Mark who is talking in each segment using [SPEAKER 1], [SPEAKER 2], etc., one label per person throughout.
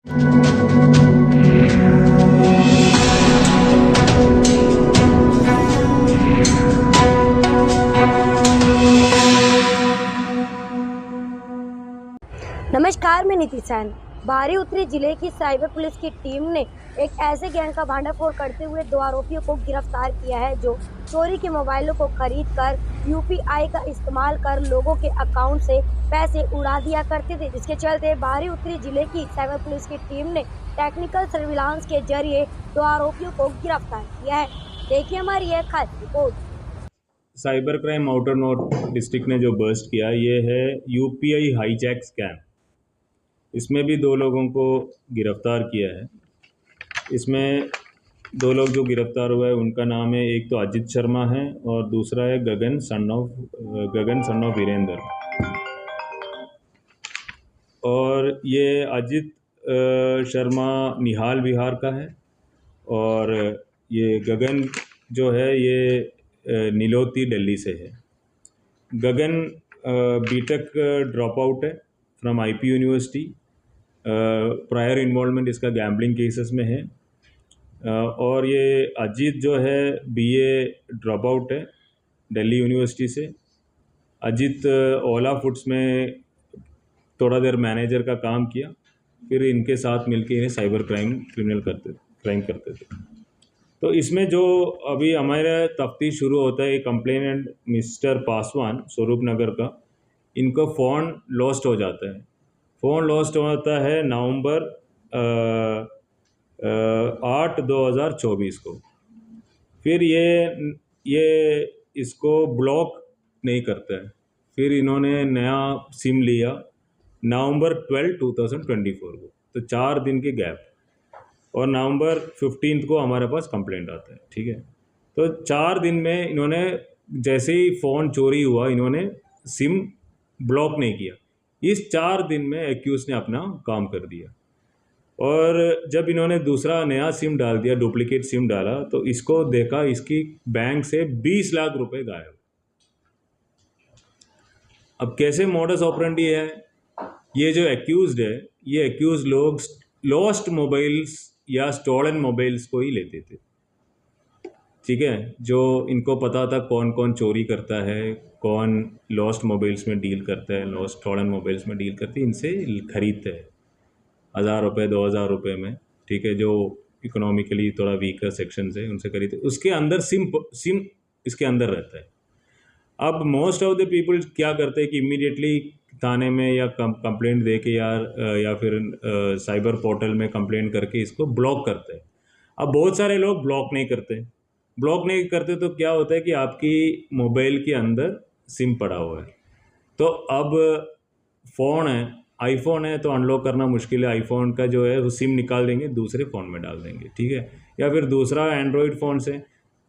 [SPEAKER 1] नमस्कार, मैं नीति सैन। बारी उत्तरी जिले की साइबर पुलिस की टीम ने एक ऐसे गैंग का भांडाफोड़ करते हुए 2 आरोपियों को गिरफ्तार किया है जो चोरी के मोबाइलों को खरीद कर यूपीआई का इस्तेमाल कर लोगों के अकाउंट से पैसे उड़ा दिया करते थे, जिसके चलते बारी उत्तरी जिले की साइबर पुलिस की टीम ने टेक्निकल सर्विलांस के जरिए 2 आरोपियों को गिरफ्तार किया है। देखिए हमारी यह खास report.
[SPEAKER 2] Cyber crime outer north district ने जो बर्स्ट किया ये है यूपीआई हाईजैक स्कैम। इसमें भी 2 लोगों को गिरफ्तार किया है। इसमें 2 लोग जो गिरफ्तार हुए हैं उनका नाम है, एक तो अजित शर्मा है और दूसरा है गगन सन ऑफ वीरेंद्र। और ये अजित शर्मा निहाल बिहार का है और ये गगन जो है ये नीलोती दिल्ली से है। गगन बीटेक ड्रॉप आउट है from IP university. Prior involvement इसका गैम्बलिंग केसेस में है। और ये अजीत जो है बीए ड्रॉप आउट है दिल्ली यूनिवर्सिटी से। अजीत ओला फूड्स में थोड़ा देर मैनेजर का काम किया, फिर इनके साथ मिलकर इन्हें साइबर क्राइम करते थे। तो इसमें जो अभी हमारा तफ्तीश शुरू होता है, कंप्लेनेंट मिस्टर पासवान स्वरूप नगर का, इनको फ़ोन लॉस्ट हो जाता है। फ़ोन लॉस्ट होता है नवंबर 8 2024 को। फिर ये इसको ब्लॉक नहीं करता है। फिर इन्होंने नया सिम लिया नवंबर 12 2024 को, तो 4 दिन के गैप, और नवंबर 15 को हमारे पास कंप्लेंट आता है। ठीक है, तो 4 दिन में इन्होंने जैसे ही फ़ोन चोरी हुआ इन्होंने सिम ब्लॉक नहीं किया। इस 4 दिन में एक्यूज ने अपना काम कर दिया। और जब इन्होंने दूसरा नया सिम डाल दिया, डुप्लीकेट सिम डाला, तो इसको देखा इसकी बैंक से 20 लाख रुपए गायब। अब कैसे मॉडस ऑपरेंडी है, ये जो एक्यूज्ड है, ये एक्यूज लोग लॉस्ट मोबाइल्स या स्टोलन मोबाइल्स को ही लेते थे। ठीक है, जो इनको पता था कौन कौन चोरी करता है, कौन लॉस्ट मोबाइल्स में डील करता है, लॉस्ट स्टोलन मोबाइल्स में डील करते, इनसे खरीदते हैं 1000 रुपये 2000 रुपये में। ठीक है, जो इकोनॉमिकली थोड़ा वीकर सेक्शन है उनसे खरीदते। उसके अंदर सिम इसके अंदर रहता है। अब मोस्ट ऑफ द पीपल क्या करते हैं कि इमीडिएटली थाने में या कंप्लेंट दे के या फिर साइबर पोर्टल में कंप्लेंट करके इसको ब्लॉक करते हैं। अब बहुत सारे लोग ब्लॉक नहीं करते तो क्या होता है कि आपकी मोबाइल के अंदर सिम पड़ा हुआ है। तो अब फ़ोन है, आईफोन है, तो अनलॉक करना मुश्किल है। आईफोन का जो है वो सिम निकाल देंगे, दूसरे फ़ोन में डाल देंगे। ठीक है, या फिर दूसरा एंड्रॉयड फ़ोन से,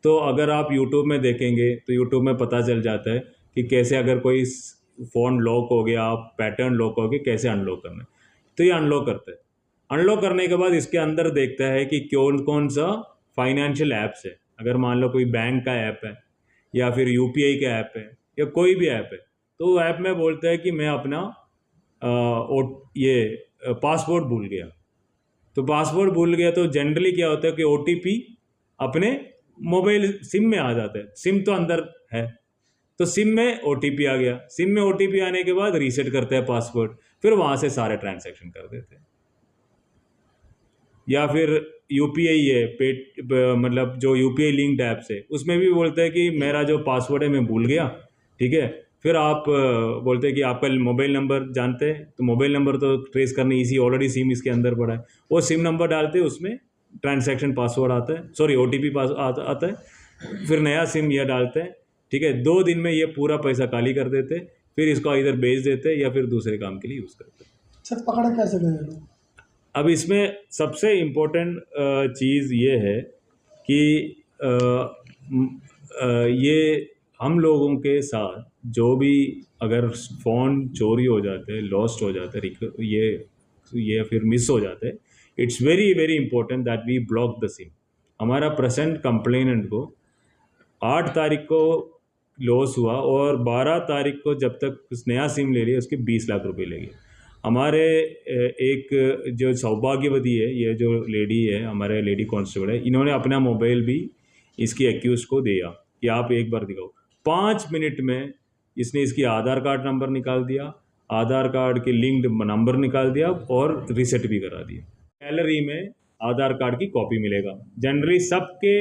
[SPEAKER 2] तो अगर आप यूट्यूब में देखेंगे तो यूट्यूब में पता चल जाता है कि कैसे अगर कोई फ़ोन लॉक हो गया, आप पैटर्न लॉक हो गया, कैसे अनलॉक करना है। तो ये अनलॉक करता है। अनलॉक करने के बाद इसके अंदर देखता है कि कौन सा फाइनेंशियल ऐप्स है। अगर मान लो कोई बैंक का ऐप है या फिर यूपीआई का ऐप है या कोई भी ऐप है, तो वो ऐप में बोलता है कि मैं अपना पासवर्ड भूल गया। तो पासवर्ड भूल गया तो जनरली क्या होता है कि ओटीपी अपने मोबाइल सिम में आ जाता है। सिम तो अंदर है, तो सिम में ओटीपी आ गया। सिम में ओटीपी आने के बाद रीसेट करते हैं पासवर्ड, फिर वहां से सारे ट्रांजैक्शन कर देते हैं। या फिर यूपीआई है, मतलब जो यूपीआई लिंक्ड ऐप्स है, उसमें भी बोलते हैं कि मेरा जो पासवर्ड है मैं भूल गया। ठीक है, फिर आप बोलते हैं कि आपका मोबाइल नंबर जानते हैं, तो मोबाइल नंबर तो ट्रेस करने इजी, ऑलरेडी सिम इसके अंदर पड़ा है। वो सिम नंबर डालते हैं, उसमें ट्रांजैक्शन पासवर्ड आता है, सॉरी ओटीपी आता है, फिर नया सिम यह डालते हैं। ठीक है, 2 दिन में ये पूरा पैसा खाली कर देते, फिर इसको इधर बेच देते या फिर दूसरे काम के लिए यूज़ करते।
[SPEAKER 3] सर पकड़ा कैसे गए लोग?
[SPEAKER 2] अब इसमें सबसे इम्पोर्टेंट चीज़ ये है कि ये हम लोगों के साथ जो भी अगर फ़ोन चोरी हो जाते हैं, लॉस्ट हो जाते हैं, ये फिर मिस हो जाते हैं, it's very very important that we block the SIM. हमारा प्रेजेंट कंप्लेनेंट को 8 तारीख को लॉस हुआ और 12 तारीख को जब तक उस नया सिम ले लिया उसके 20 लाख रुपए ले गए। हमारे एक जो सौभाग्यवती है, ये जो लेडी है, हमारे लेडी कांस्टेबल है, इन्होंने अपना मोबाइल भी इसकी एक्यूज को दिया कि आप एक बार दिखाओ। 5 मिनट में इसने इसकी आधार कार्ड नंबर निकाल दिया, आधार कार्ड के लिंक्ड नंबर निकाल दिया और रीसेट भी करा दिया। गैलरी में आधार कार्ड की कॉपी मिलेगा। जनरली सबके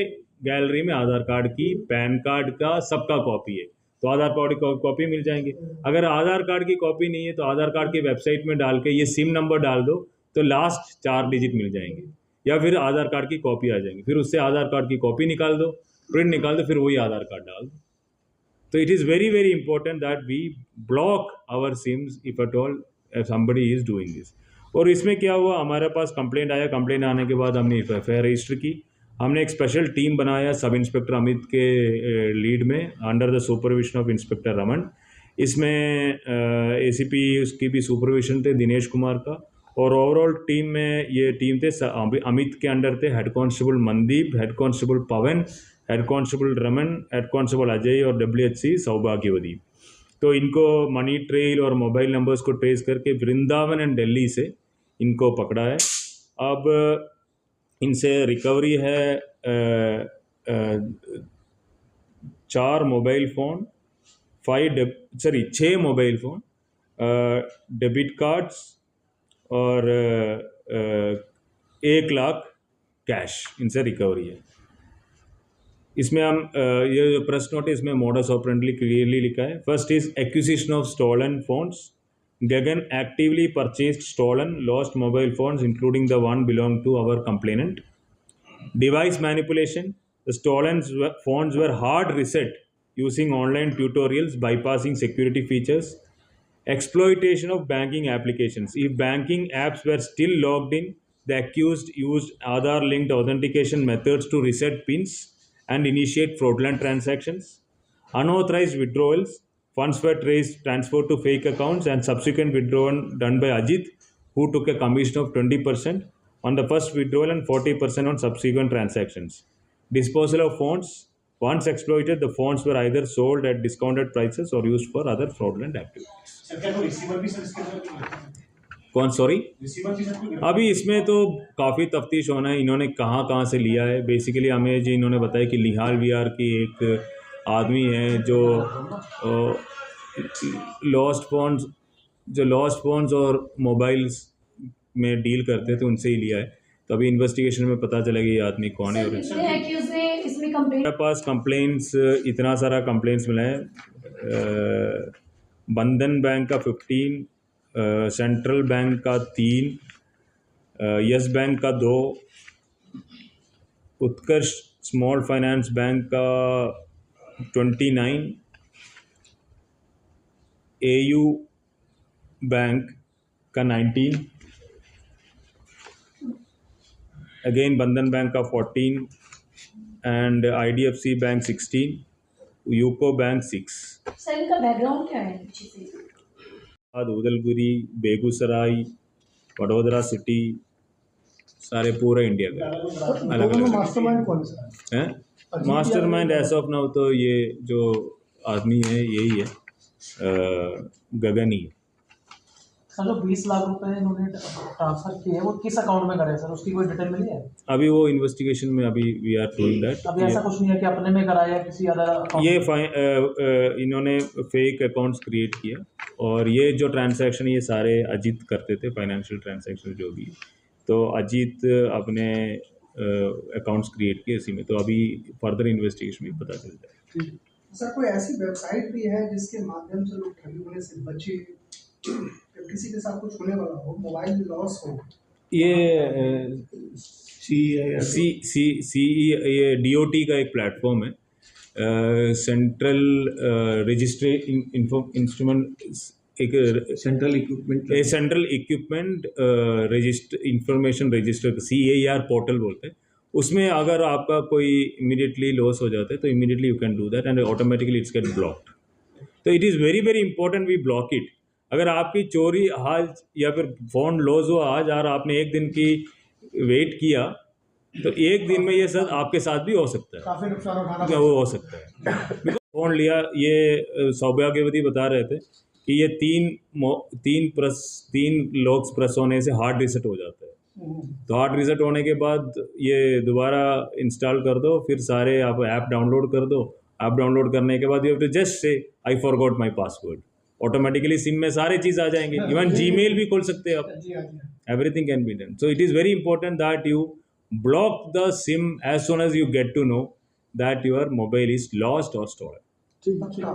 [SPEAKER 2] गैलरी में आधार कार्ड की, पैन कार्ड का, सबका कॉपी है, तो आधार कार्ड की कॉपी मिल जाएंगे। अगर आधार कार्ड की कॉपी नहीं है तो आधार कार्ड की वेबसाइट में डाल के ये सिम नंबर डाल दो तो लास्ट 4 डिजिट मिल जाएंगे, या फिर आधार कार्ड की कॉपी आ जाएंगी। फिर उससे आधार कार्ड की कॉपी निकाल दो, प्रिंट निकाल दो, फिर वही आधार कार्ड डाल दो। तो it is very very important that we block our sims if at all somebody is doing this. और इसमें क्या हुआ, हमारे पास कंप्लेंट आया, कंप्लेंट आने के बाद हमने FIR रजिस्टर की। हमने एक स्पेशल टीम बनाया सब इंस्पेक्टर अमित के लीड में, under the supervision of inspector Raman. इसमें ACP उसकी भी सुपरविजन थे, दिनेश कुमार का। और ओवरऑल टीम में ये टीम थे, अमित के अंडर थे head constable Mandeep, head constable Pawan, head constable Raman, head constable Ajay और WHC सौभाग्यवती। तो इनको मनी ट्रेल और मोबाइल नंबर्स को ट्रेस करके वृंदावन एंड दिल्ली से इनको पकड़ा है। अब इनसे रिकवरी है 4 mobile phone, 6 mobile phone, debit cards और 1 लाख कैश इनसे रिकवरी है। इसमें हम ये जो प्रेस नोट है इसमें मोडस ऑपरेंडी क्लियरली लिखा है। First is acquisition of stolen phones. Gagan actively purchased stolen, lost mobile phones, including the one belonged to our complainant. Device manipulation. The stolen phones were hard reset using online tutorials, bypassing security features. Exploitation of banking applications. If banking apps were still logged in, the accused used Aadhaar-linked authentication methods to reset PINs and initiate fraudulent transactions. Unauthorized withdrawals. Funds were transferred to fake accounts and subsequent withdrawal done by Ajit, who took a commission of 20% on the first withdrawal and 40% on subsequent transactions. Disposal of funds. Once exploited, the funds were either sold at discounted prices or used for other fraudulent activities. कौन sorry अभी इसमें तो काफ़ी तफ्तीश होना है, इन्होंने कहाँ से लिया है। बेसिकली हमें जी इन्होंने बताया कि लिहाल विहार की एक आदमी है जो लॉस्ट फोन्स और मोबाइल्स में डील करते थे, उनसे ही लिया है। तो अभी इन्वेस्टिगेशन में पता चलेगा ये आदमी कौन है। और मेरे पास कंप्लेंट्स, इतना सारा कंप्लेंट्स मिला है। बंधन बैंक का 15, सेंट्रल बैंक का 3, यस बैंक का 2, उत्कर्ष स्मॉल फाइनेंस बैंक का 29, AU बैंक का 19, अगेन बंधन बैंक का 14 and IDFC bank 16, UCO bank 6।
[SPEAKER 1] Sir इनका बैकग्राउंड क्या है पीछे से?
[SPEAKER 2] उदलगुरी, बेगूसराय, वडोदरा सिटी, सारे पूरा इंडिया का अलग अलग।
[SPEAKER 3] मास्टरमाइंड कौन सा
[SPEAKER 2] है? मास्टरमाइंड एज ऑफ नाउ तो ये जो आदमी है यही है, गगन ही है।
[SPEAKER 4] सर जो 20 लाख रुपए इन्होंने ट्रांसफर किए हैं वो किस अकाउंट में करे सर, उसकी कोई डिटेल मिली है?
[SPEAKER 2] अभी वो इन्वेस्टिगेशन में अभी वी आर डूइंग दैट।
[SPEAKER 4] अभी ऐसा कुछ नहीं है कि अपने में कराया किसी अदर अकाउंट?
[SPEAKER 2] ये इन्होंने फेक अकाउंट्स क्रिएट किया और ये जो ट्रांसैक्शन ये सारे अजीत करते थे, फाइनेंशियल ट्रांसैक्शन जो भी। तो अजीत अपने अकाउंट्स क्रिएट किए इसी में, तो अभी फर्दर इन्वेस्टिगेशन में पता चल जाएगा।
[SPEAKER 3] सर कोई ऐसी वेबसाइट भी है जिसके माध्यम से लोग ठगी होने से बचे, किसी के साथ कुछ होने वाला हो, मोबाइल लॉस हो?
[SPEAKER 2] ये ये DOT का एक प्लेटफॉर्म है, सेंट्रल रजिस्टर इंस्ट्रूमेंट, एक central equipment register information register CAR portal बोलते हैं। उसमें अगर आपका कोई इमीडिएटली लॉस हो जाता है तो immediately you can do that and automatically it's get blocked. तो it is very very important we block it. अगर आपकी चोरी आज या फिर फ़ोन लॉस हो आज और आपने एक दिन की वेट किया तो एक दिन में ये सब आपके साथ भी हो सकता है,
[SPEAKER 3] काफी नुकसान उठाना
[SPEAKER 2] वो हो सकता है। फ़ोन लिया, ये सौभाग्यवती बता रहे थे कि ये तीन लॉक्स प्रेस होने से हार्ड रीसेट हो जाता है। तो हार्ड रीसेट होने के बाद ये दोबारा इंस्टॉल कर दो, फिर सारे आप ऐप डाउनलोड कर दो। ऐप डाउनलोड करने के बाद you have to just say I forgot my password, automatically sim में सारे चीज़ आ जाएंगे। इवन जीमेल भी खोल सकते हैं आप,
[SPEAKER 3] जी हाँ जी हाँ।
[SPEAKER 2] everything can be done. So it is very important that you block the SIM as soon as you get to know that your mobile is lost or stolen.
[SPEAKER 3] पक्का।